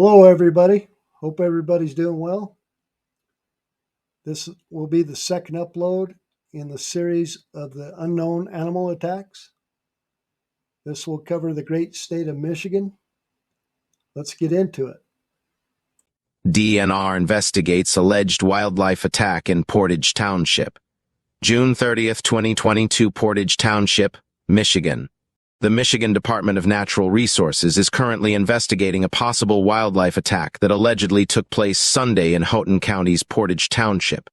Hello, everybody. Hope everybody's doing well. This will be the second upload in the series of the unknown animal attacks. This will cover the great state of Michigan. Let's get into it. DNR investigates alleged wildlife attack in Portage Township. June 30th, 2022, Portage Township, Michigan. The Michigan Department of Natural Resources is currently investigating a possible wildlife attack that allegedly took place Sunday in Houghton County's Portage Township.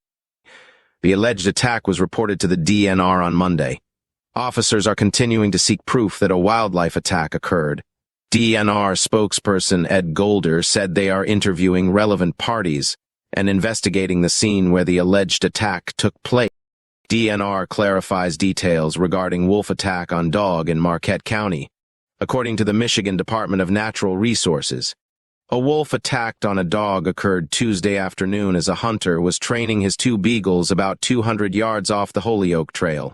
The alleged attack was reported to the DNR on Monday. Officers are continuing to seek proof that a wildlife attack occurred. DNR spokesperson Ed Golder said they are interviewing relevant parties and investigating the scene where the alleged attack took place. DNR clarifies details regarding wolf attack on dog in Marquette County. According to the Michigan Department of Natural Resources, a wolf attacked on a dog occurred Tuesday afternoon as a hunter was training his two beagles about 200 yards off the Holyoke Trail.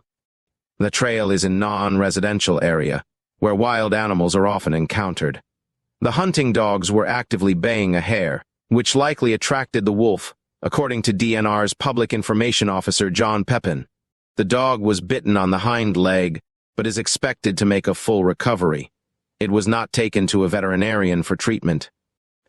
The trail is a non-residential area, where wild animals are often encountered. The hunting dogs were actively baying a hare, which likely attracted the wolf, according to DNR's public information officer John Pepin. The dog was bitten on the hind leg, but is expected to make a full recovery. It was not taken to a veterinarian for treatment.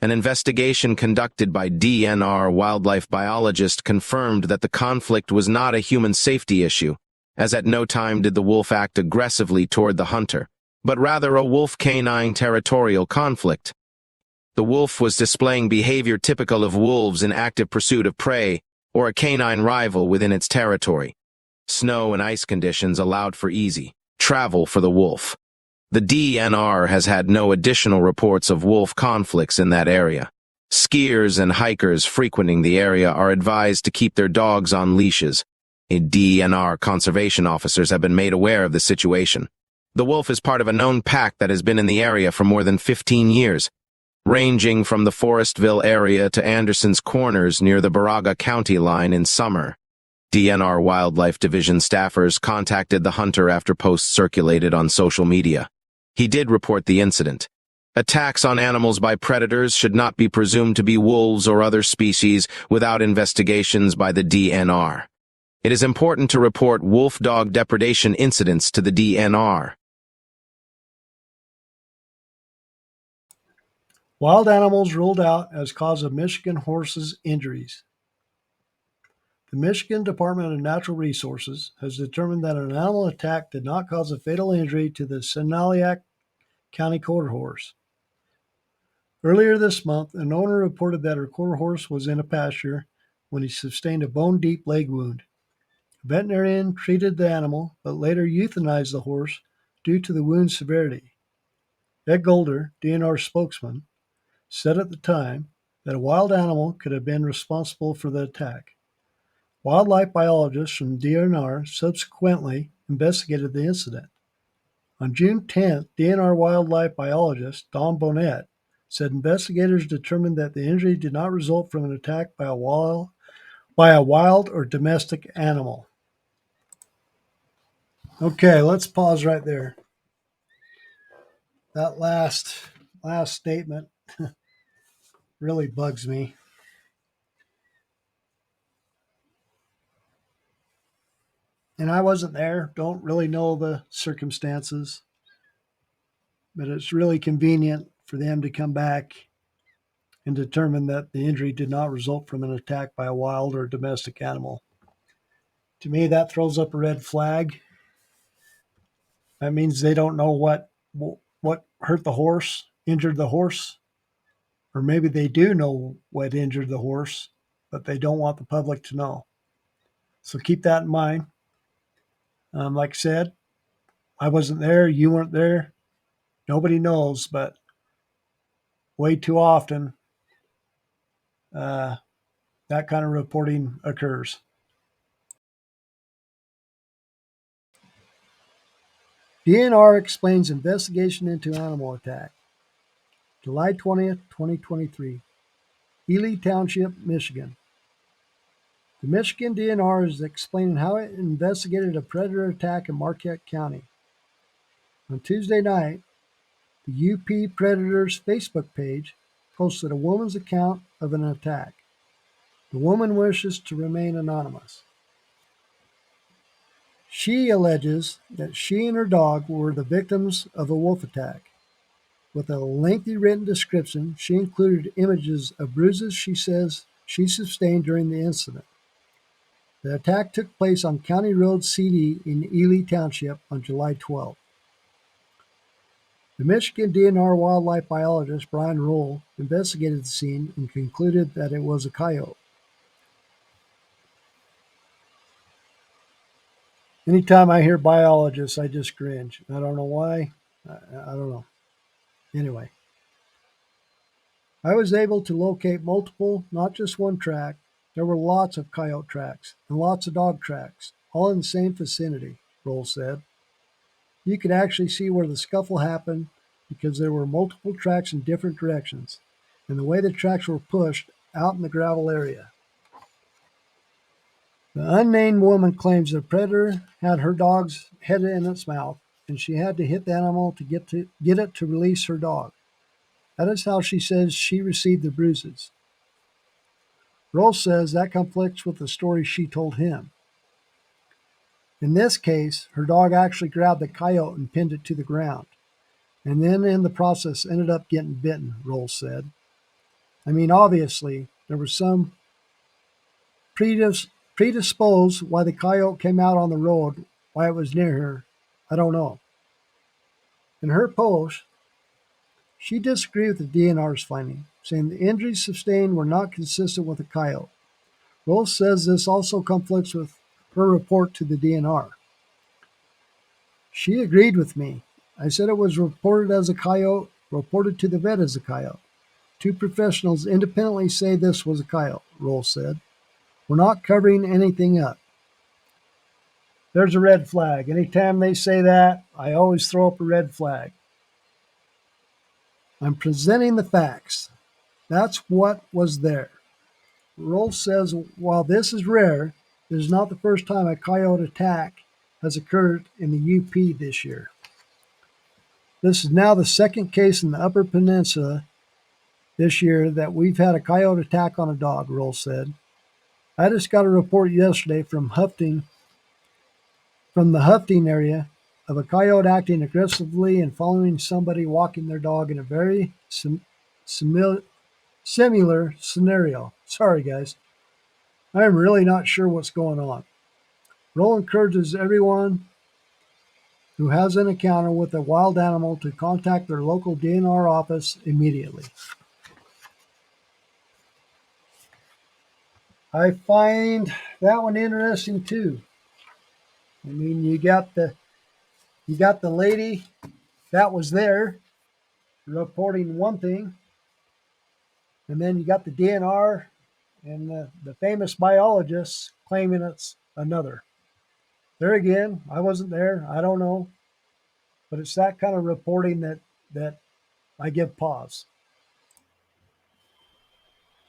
An investigation conducted by DNR wildlife biologist confirmed that the conflict was not a human safety issue, as at no time did the wolf act aggressively toward the hunter, but rather a wolf-canine territorial conflict. The wolf was displaying behavior typical of wolves in active pursuit of prey or a canine rival within its territory. Snow and ice conditions allowed for easy travel for the wolf. The DNR has had no additional reports of wolf conflicts in that area. Skiers and hikers frequenting the area are advised to keep their dogs on leashes. DNR conservation officers have been made aware of the situation. The wolf is part of a known pack that has been in the area for more than 15 years, ranging from the Forestville area to Anderson's Corners near the Baraga County line in summer. DNR Wildlife Division staffers contacted the hunter after posts circulated on social media. He did report the incident. Attacks on animals by predators should not be presumed to be wolves or other species without investigations by the DNR. It is important to report wolf-dog depredation incidents to the DNR. Wild animals ruled out as cause of Michigan horses' injuries. The Michigan Department of Natural Resources has determined that an animal attack did not cause a fatal injury to the Sonaliac County quarter horse. Earlier this month, an owner reported that her quarter horse was in a pasture when he sustained a bone-deep leg wound. A veterinarian treated the animal, but later euthanized the horse due to the wound's severity. Ed Golder, DNR spokesman, said at the time that a wild animal could have been responsible for the attack. Wildlife biologists from DNR subsequently investigated the incident. On June 10th, DNR wildlife biologist Don Bonnet said investigators determined that the injury did not result from an attack by a wild or domestic animal. Okay, let's pause right there. That last statement really bugs me. And I wasn't there, don't really know the circumstances, but it's really convenient for them to come back and determine that the injury did not result from an attack by a wild or domestic animal. To me, that throws up a red flag. That means they don't know what hurt the horse, injured the horse, or maybe they do know what injured the horse, but they don't want the public to know. So keep that in mind. Like I said, I wasn't there, you weren't there, nobody knows, but way too often that kind of reporting occurs. DNR explains investigation into animal attack. July 20th, 2023. Ely Township, Michigan. The Michigan DNR is explaining how it investigated a predator attack in Marquette County. On Tuesday night, the UP Predators Facebook page posted a woman's account of an attack. The woman wishes to remain anonymous. She alleges that she and her dog were the victims of a wolf attack. With a lengthy written description, she included images of bruises she says she sustained during the incident. The attack took place on County Road CD in Ely Township on July 12. The Michigan DNR wildlife biologist Brian Roll investigated the scene and concluded that it was a coyote. Anytime I hear biologists, I just cringe. I don't know why. I don't know. Anyway, I was able to locate multiple, not just one track. There were lots of coyote tracks and lots of dog tracks, all in the same vicinity, Roll said. You could actually see where the scuffle happened because there were multiple tracks in different directions, and the way the tracks were pushed out in the gravel area. The unnamed woman claims the predator had her dog's head in its mouth, and she had to hit the animal to get it to release her dog. That is how she says she received the bruises. Roll says that conflicts with the story she told him. In this case, her dog actually grabbed the coyote and pinned it to the ground, and then in the process ended up getting bitten, Roll said. I mean, obviously, there was some predisposed why the coyote came out on the road, why it was near her. I don't know. In her post, she disagreed with the DNR's finding, saying the injuries sustained were not consistent with the coyote. Rose says this also conflicts with her report to the DNR. She agreed with me. I said it was reported as a coyote, reported to the vet as a coyote. Two professionals independently say this was a coyote, Rose said. We're not covering anything up. There's a red flag. Anytime they say that, I always throw up a red flag. I'm presenting the facts. That's what was there. Rolf says while this is rare, it is not the first time a coyote attack has occurred in the UP this year. This is now the second case in the Upper Peninsula this year that we've had a coyote attack on a dog, Rolf said. I just got a report yesterday from the Houghton area of a coyote acting aggressively and following somebody walking their dog in a very similar scenario. Sorry, guys. I am really not sure what's going on. Roll encourages everyone who has an encounter with a wild animal to contact their local DNR office immediately. I find that one interesting too. I mean, you got the lady that was there reporting one thing, and then you got the DNR and the famous biologists claiming it's another. There again, I wasn't there. I don't know. But it's that kind of reporting that I give pause.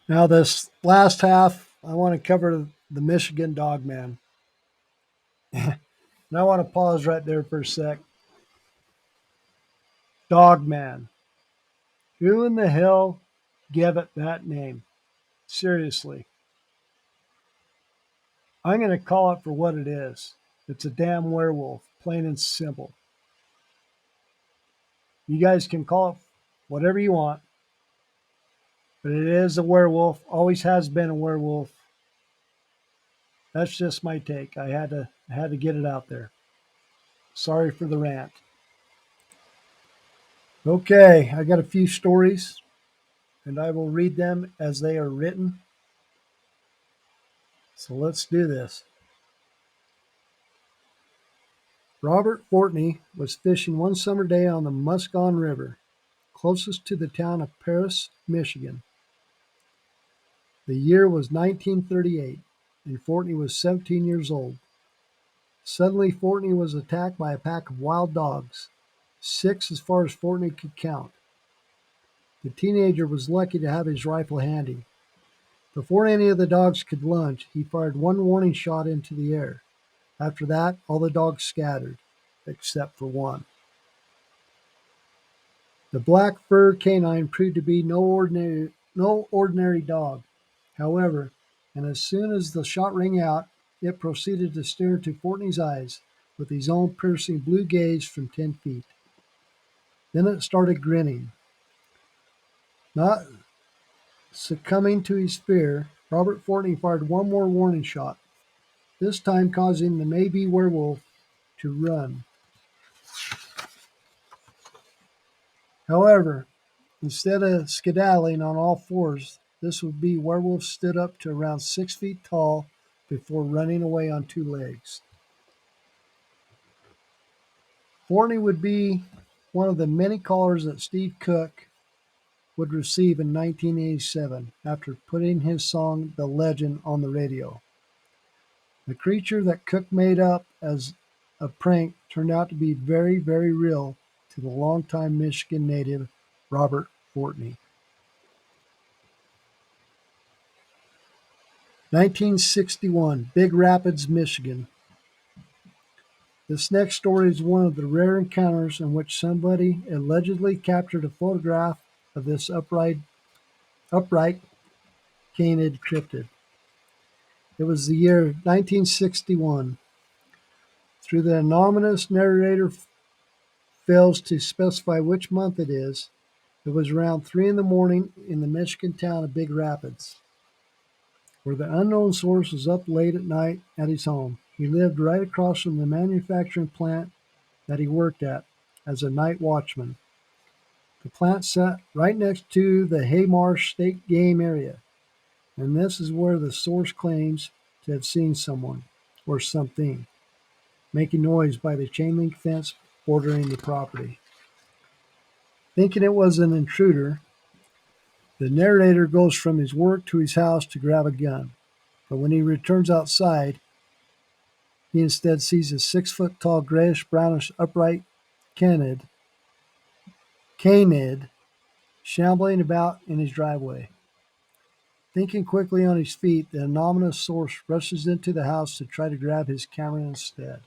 Now, this last half, I want to cover the Michigan dog man. And I want to pause right there for a sec. Dog man. Who in the hell gave it that name? Seriously. I'm going to call it for what it is. It's a damn werewolf, plain and simple. You guys can call it whatever you want, but it is a werewolf, always has been a werewolf. That's just my take. I had to get it out there. Sorry for the rant. Okay, I got a few stories, and I will read them as they are written. So let's do this. Robert Fortney was fishing one summer day on the Muscogee River, closest to the town of Paris, Michigan. The year was 1938, and Fortney was 17 years old. Suddenly, Fortney was attacked by a pack of wild dogs, 6 as far as Fortney could count. The teenager was lucky to have his rifle handy. Before any of the dogs could lunge, he fired one warning shot into the air. After that, all the dogs scattered, except for one. The black fur canine proved to be no ordinary dog, however, and as soon as the shot rang out, it proceeded to stare into Fortney's eyes with his own piercing blue gaze from 10 feet. Then it started grinning. Not succumbing to his fear, Robert Fortney fired one more warning shot, this time causing the maybe werewolf to run. However, instead of skedaddling on all fours, this would be werewolf stood up to around 6 feet tall before running away on two legs. Forney would be one of the many callers that Steve Cook would receive in 1987 after putting his song The Legend on the radio. The creature that Cook made up as a prank turned out to be very, very real to the longtime Michigan native Robert Fortney. 1961, Big Rapids, Michigan. This next story is one of the rare encounters in which somebody allegedly captured a photograph of this upright canid cryptid. It was the year 1961. Through the anonymous narrator fails to specify which month it is, it was around 3 in the morning in the Michigan town of Big Rapids, where the unknown source was up late at night at his home. He lived right across from the manufacturing plant that he worked at as a night watchman. The plant sat right next to the Haymarsh State Game area, and this is where the source claims to have seen someone or something making noise by the chain link fence bordering the property. Thinking it was an intruder, the narrator goes from his work to his house to grab a gun, but when he returns outside, he instead sees a 6 foot tall grayish brownish upright canid shambling about in his driveway. Thinking quickly on his feet, the anonymous source rushes into the house to try to grab his camera instead.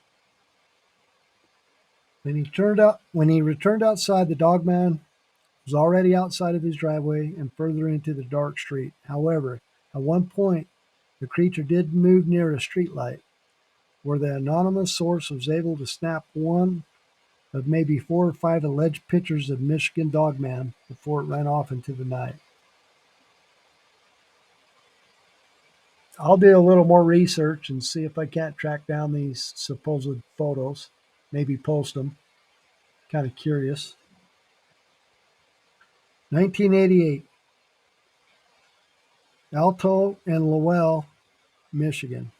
When he returned outside, the dogman was already outside of his driveway and further into the dark street. However, at one point, the creature did move near a streetlight, where the anonymous source was able to snap one of maybe 4 or 5 alleged pictures of Michigan Dogman before it ran off into the night. I'll do a little more research and see if I can't track down these supposed photos, maybe post them. Kind of curious. 1988, Alto and Lowell, Michigan.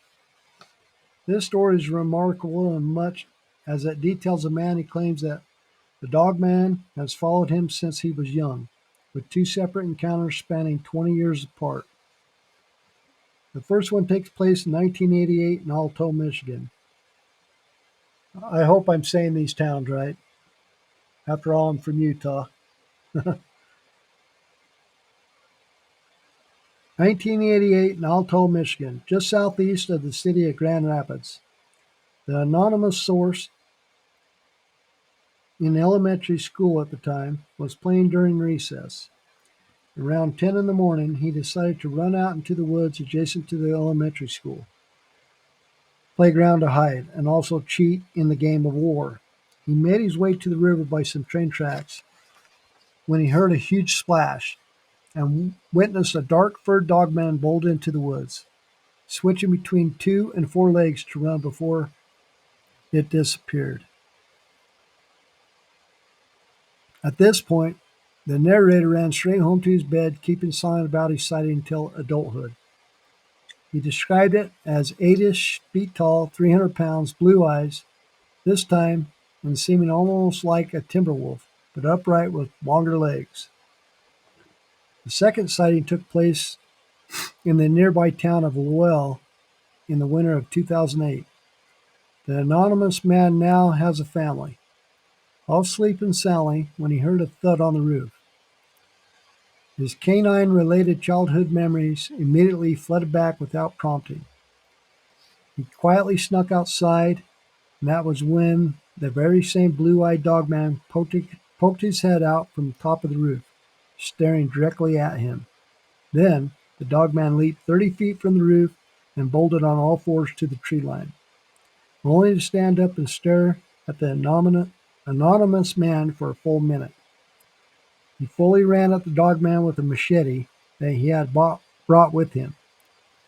This story is remarkable in much as it details a man who claims that the dogman has followed him since he was young, with 2 separate encounters spanning 20 years apart. The first one takes place in 1988 in Alto, Michigan. I hope I'm saying these towns right. After all, I'm from Utah. 1988 in Alto, Michigan, just southeast of the city of Grand Rapids. The anonymous source in elementary school at the time was playing during recess. Around 10 in the morning, he decided to run out into the woods adjacent to the elementary school playground to hide and also cheat in the game of war. He made his way to the river by some train tracks when he heard a huge splash and witnessed a dark furred dogman bolt into the woods, switching between 2 and 4 legs to run before it disappeared. At this point, the narrator ran straight home to his bed, keeping silent about his sighting until adulthood. He described it as 8-ish feet tall, 300 pounds, blue eyes, this time and seeming almost like a timber wolf, but upright with longer legs. The second sighting took place in the nearby town of Lowell in the winter of 2008. The anonymous man now has a family, all sleeping soundly when he heard a thud on the roof. His canine-related childhood memories immediately flooded back without prompting. He quietly snuck outside, and that was when the very same blue-eyed dogman poked his head out from the top of the roof, staring directly at him. Then the dogman leaped 30 feet from the roof and bolted on all fours to the tree line, only to stand up and stare at the anonymous man for a full minute. He fully ran at the dogman with a machete that he had brought with him.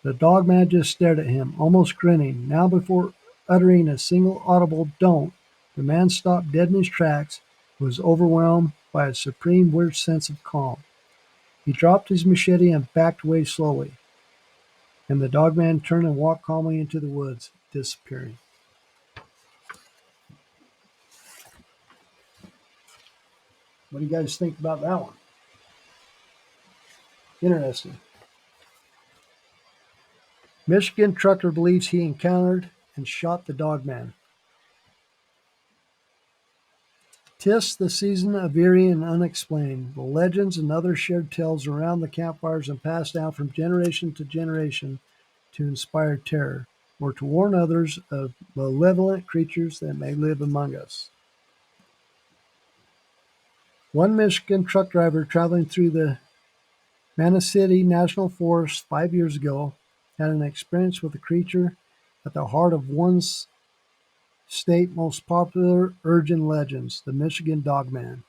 The dogman just stared at him, almost grinning. Now, before uttering a single audible "don't," the man stopped dead in his tracks and was overwhelmed by a supreme weird sense of calm. He dropped his machete and backed away slowly, and the dogman turned and walked calmly into the woods, disappearing. What do you guys think about that one? Interesting. Michigan trucker believes he encountered and shot the dogman. 'Tis the season of eerie and unexplained. The legends and other shared tales around the campfires and passed down from generation to generation to inspire terror, or to warn others of malevolent creatures that may live among us. One Michigan truck driver traveling through the Manistee National Forest 5 years ago had an experience with a creature at the heart of one's state most popular urban legends, the Michigan Dogman.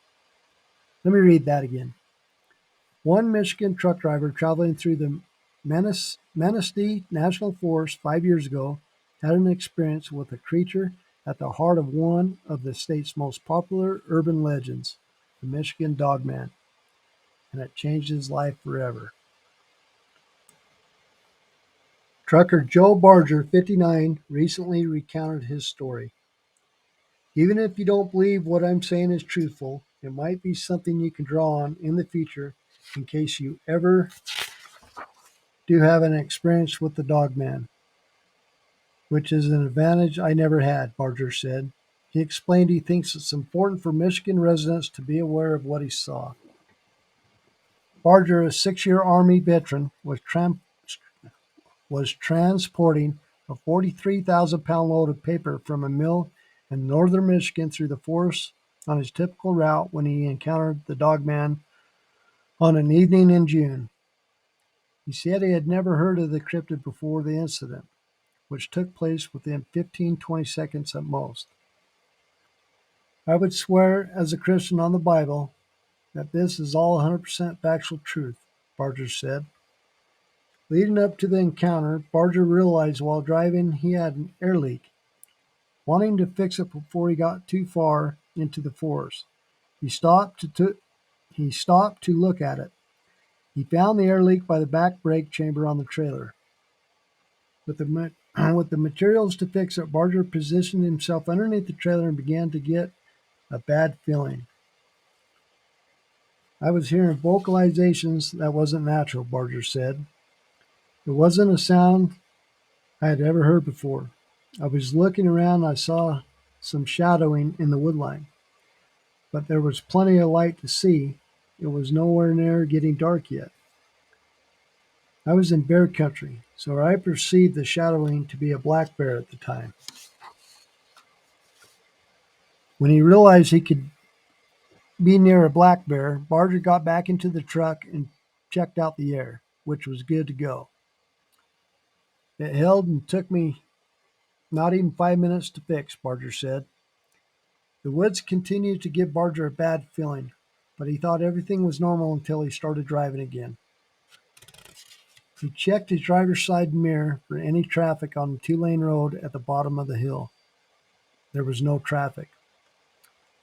Let me read that again. One Michigan truck driver traveling through the Manistee National Forest 5 years ago had an experience with a creature at the heart of one of the state's most popular urban legends, the Michigan Dogman, and it changed his life forever. Trucker Joe Barger, 59, recently recounted his story. Even if you don't believe what I'm saying is truthful, it might be something you can draw on in the future in case you ever do have an experience with the Dogman, which is an advantage I never had, Barger said. He explained he thinks it's important for Michigan residents to be aware of what he saw. Barger, a 6-year Army veteran, was transporting a 43,000-pound load of paper from a mill in northern Michigan through the forest on his typical route when he encountered the Dogman on an evening in June. He said he had never heard of the cryptid before the incident, which took place within 15-20 seconds at most. I would swear as a Christian on the Bible that this is all 100% factual truth, Barger said. Leading up to the encounter, Barger realized while driving he had an air leak. Wanting to fix it before he got too far into the forest, he stopped to look at it. He found the air leak by the back brake chamber on the trailer. With the materials to fix it, Barger positioned himself underneath the trailer and began to get a bad feeling. I was hearing vocalizations that wasn't natural, Barger said. It wasn't a sound I had ever heard before. I was looking around and I saw some shadowing in the woodline, but there was plenty of light to see. It was nowhere near getting dark yet. I was in bear country, so I perceived the shadowing to be a black bear at the time. When he realized he could be near a black bear, Barger got back into the truck and checked out the air, which was good to go. It held and took me not even 5 minutes to fix, Barger said. The woods continued to give Barger a bad feeling, but he thought everything was normal until he started driving again. He checked his driver's side mirror for any traffic on the 2-lane road at the bottom of the hill. There was no traffic.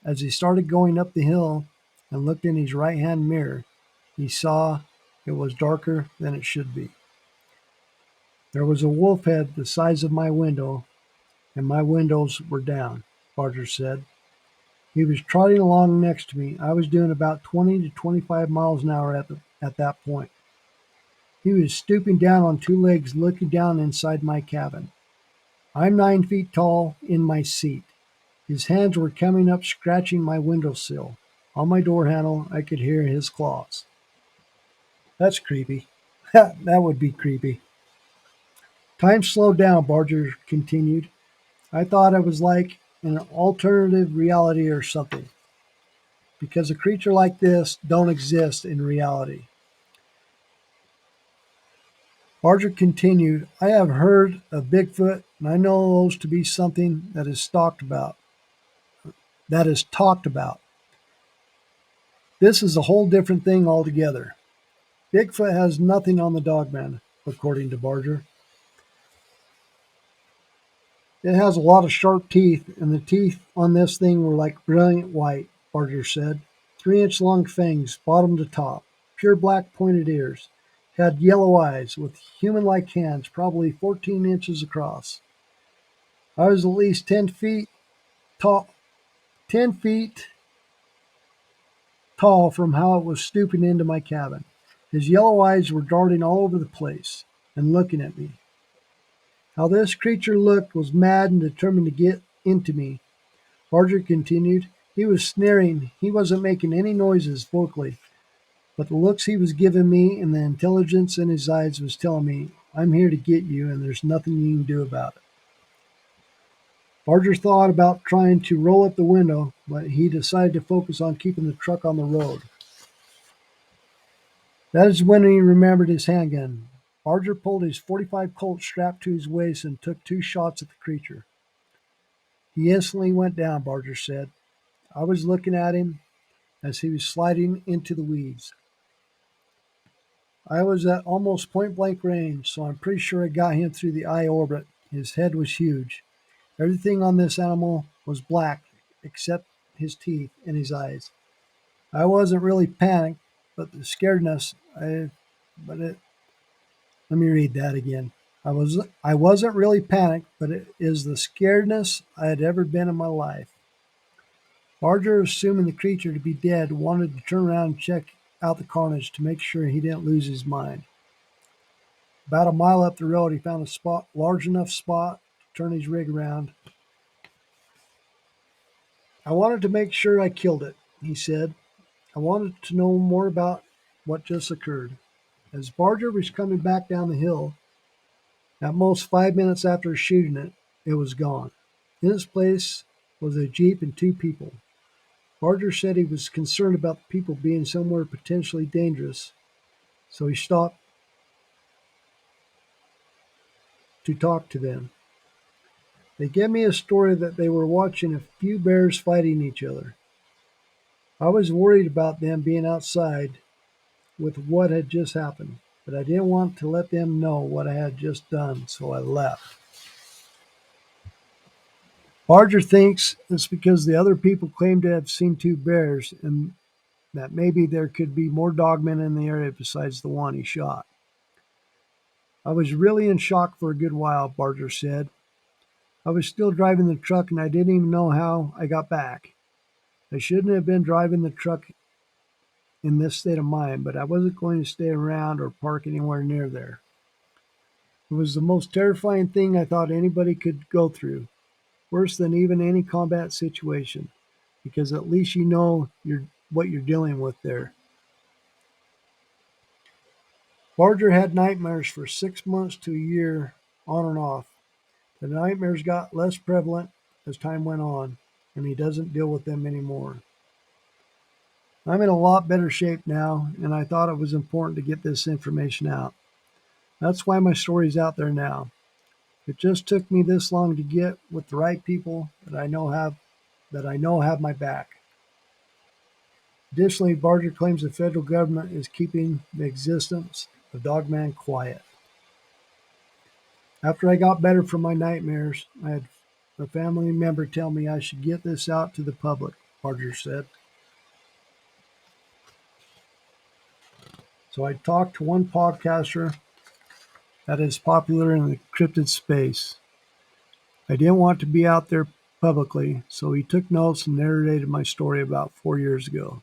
As he started going up the hill and looked in his right-hand mirror, he saw it was darker than it should be. There was a wolf head the size of my window, and my windows were down, Barger said. He was trotting along next to me. I was doing about 20 to 25 miles an hour at that point. He was stooping down on 2 legs looking down inside my cabin. I'm 9 feet tall in my seat. His hands were coming up scratching my windowsill. On my door handle, I could hear his claws. That's creepy. That would be creepy. Time slowed down, Barger continued. I thought I was like in an alternative reality or something. because a creature like this don't exist in reality. Barger continued, I have heard of Bigfoot, and I know those to be something that is talked about. That is talked about. This is a whole different thing altogether. Bigfoot has nothing on the Dogman, according to Barger. It has a lot of sharp teeth, and the teeth on this thing were like brilliant white, Barger said. 3-inch long fangs, bottom to top, pure black pointed ears. Had yellow eyes with human like hands, probably 14 inches across. I was at least 10 feet tall, 10 feet tall from how it was stooping into my cabin. His yellow eyes were darting all over the place and looking at me. How this creature looked was mad and determined to get into me. Barger continued. He was sneering. He wasn't making any noises vocally, but the looks he was giving me and the intelligence in his eyes was telling me, I'm here to get you and there's nothing you can do about it. Barger thought about trying to roll up the window, but he decided to focus on keeping the truck on the road. That is when he remembered his handgun. Barger pulled his .45 Colt strapped to his waist and took 2 shots at the creature. He instantly went down, Barger said. I was looking at him as he was sliding into the weeds. I was at almost point-blank range, so I'm pretty sure I got him through the eye orbit. His head was huge. Everything on this animal was black, except his teeth and his eyes. I wasn't really panicked, but the scaredness, let me read that again. I wasn't really panicked, but it is the scaredness I had ever been in my life. Barger, assuming the creature to be dead, wanted to turn around and check out the carnage to make sure he didn't lose his mind. About a mile up the road, he found a large enough spot to turn his rig around. I wanted to make sure I killed it, he said. I wanted to know more about what just occurred. As Barger was coming back down the hill, at most 5 minutes after shooting it, it was gone. In its place was a Jeep and 2 people. Barger said he was concerned about the people being somewhere potentially dangerous, so he stopped to talk to them. They gave me a story that they were watching a few bears fighting each other. I was worried about them being outside with what had just happened, but I didn't want to let them know what I had just done, so I left. Barger thinks it's because the other people claim to have seen 2 bears and that maybe there could be more dogmen in the area besides the one he shot. I was really in shock for a good while, Barger said. I was still driving the truck and I didn't even know how I got back. I shouldn't have been driving the truck in this state of mind, but I wasn't going to stay around or park anywhere near there. It was the most terrifying thing I thought anybody could go through, worse than even any combat situation, because at least you know what you're dealing with there. Barger had nightmares for 6 months to a year on and off. The nightmares got less prevalent as time went on, and he doesn't deal with them anymore. I'm in a lot better shape now, and I thought it was important to get this information out. That's why my story's out there now. It just took me this long to get with the right people that I know have my back. Additionally, Barger claims the federal government is keeping the existence of Dogman quiet. After I got better from my nightmares, I had a family member tell me I should get this out to the public, Barger said. So I talked to one podcaster that is popular in the cryptid space. I didn't want to be out there publicly, so he took notes and narrated my story about 4 years ago.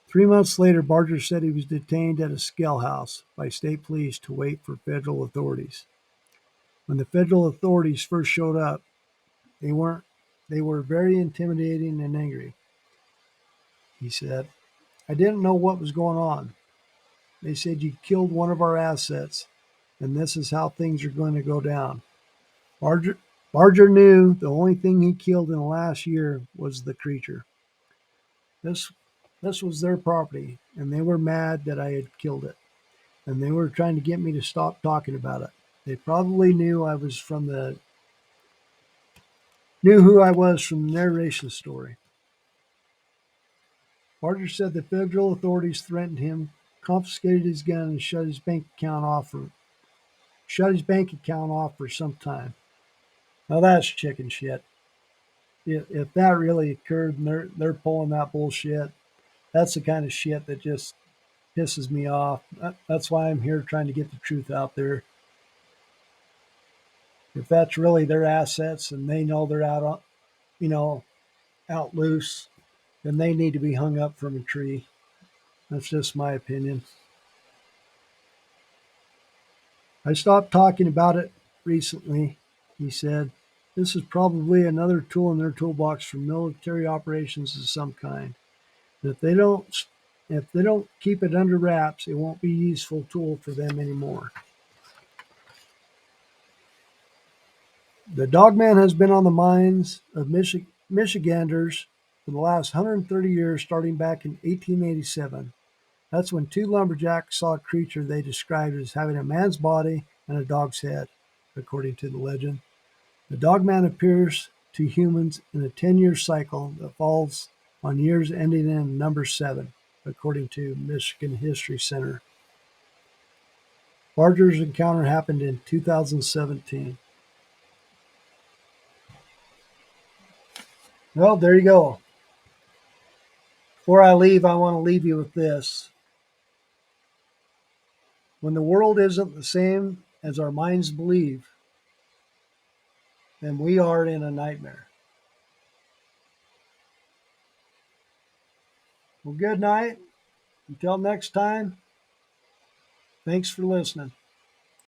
3 months later, Barger said he was detained at a scale house by state police to wait for federal authorities. When the federal authorities first showed up, they were very intimidating and angry, he said. I didn't know what was going on. They said you killed one of our assets, and this is how things are going to go down. Barger knew the only thing he killed in the last year was the creature. This this was their property, and they were mad that I had killed it, and they were trying to get me to stop talking about it. They probably knew who I was from the narration story. Barger said the federal authorities threatened him, confiscated his gun, and shut his bank account off for some time. Now that's chicken shit. If that really occurred and they're pulling that bullshit, that's the kind of shit that just pisses me off. That's why I'm here trying to get the truth out there. If that's really their assets and they know they're you know, out loose, then they need to be hung up from a tree. That's just my opinion. I stopped talking about it recently, he said. This is probably another tool in their toolbox for military operations of some kind. If they don't if they don't keep it under wraps, it won't be a useful tool for them anymore. The dogman has been on the minds of Michiganders for the last 130 years, starting back in 1887. That's when two lumberjacks saw a creature they described as having a man's body and a dog's head, according to the legend. The dogman appears to humans in a 10-year cycle that falls on years ending in number 7, according to Michigan History Center. Barger's encounter happened in 2017. Well, there you go. Before I leave, I want to leave you with this. When the world isn't the same as our minds believe, then we are in a nightmare. Well, good night. Until next time, thanks for listening.